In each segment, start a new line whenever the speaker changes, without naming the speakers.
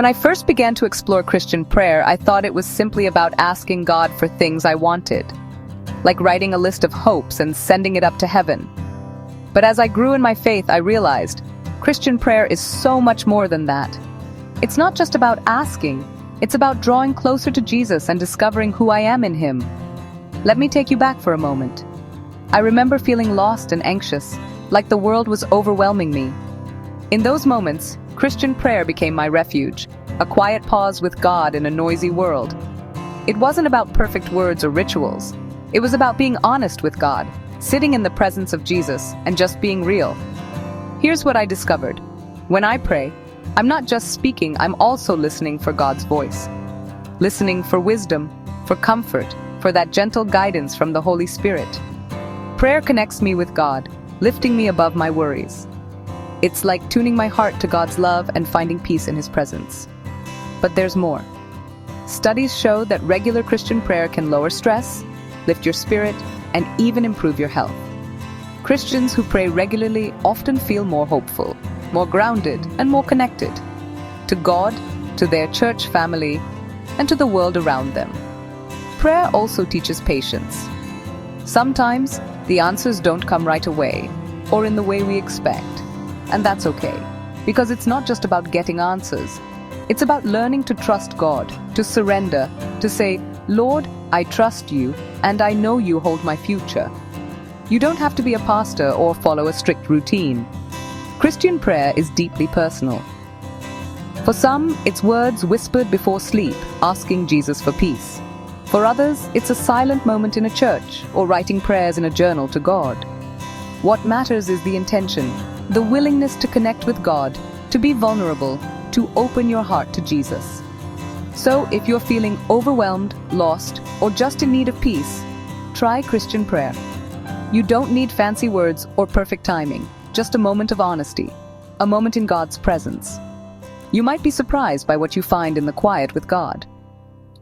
When I first began to explore Christian prayer, I thought it was simply about asking God for things I wanted, like writing a list of hopes and sending it up to heaven. But as I grew in my faith, I realized Christian prayer is so much more than that. It's not just about asking, it's about drawing closer to Jesus and discovering who I am in Him. Let me take you back for a moment. I remember feeling lost and anxious, like the world was overwhelming me. In those moments, Christian prayer became my refuge, a quiet pause with God in a noisy world. It wasn't about perfect words or rituals. It was about being honest with God, sitting in the presence of Jesus, and just being real. Here's what I discovered. When I pray, I'm not just speaking, I'm also listening for God's voice. Listening for wisdom, for comfort, for that gentle guidance from the Holy Spirit. Prayer connects me with God, lifting me above my worries. It's like tuning my heart to God's love and finding peace in His presence. But there's more. Studies show that regular Christian prayer can lower stress, lift your spirit, and even improve your health. Christians who pray regularly often feel more hopeful, more grounded, and more connected to God, to their church family, and to the world around them. Prayer also teaches patience. Sometimes the answers don't come right away or in the way we expect, and that's okay, because it's not just about getting answers. It's about learning to trust God, to surrender, to say, "Lord, I trust you, and I know you hold my future." You don't have to be a pastor or follow a strict routine. Christian prayer is deeply personal. For some, it's words whispered before sleep, asking Jesus for peace. For others, it's a silent moment in a church or writing prayers in a journal to God. What matters is the intention, the willingness to connect with God, to be vulnerable, to open your heart to Jesus. So, if you're feeling overwhelmed, lost, or just in need of peace, try Christian prayer. You don't need fancy words or perfect timing, just a moment of honesty, a moment in God's presence. You might be surprised by what you find in the quiet with God.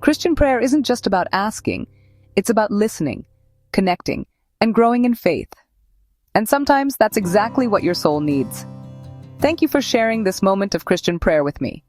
Christian prayer isn't just about asking, it's about listening, connecting, and growing in faith. And sometimes that's exactly what your soul needs. Thank you for sharing this moment of Christian prayer with me.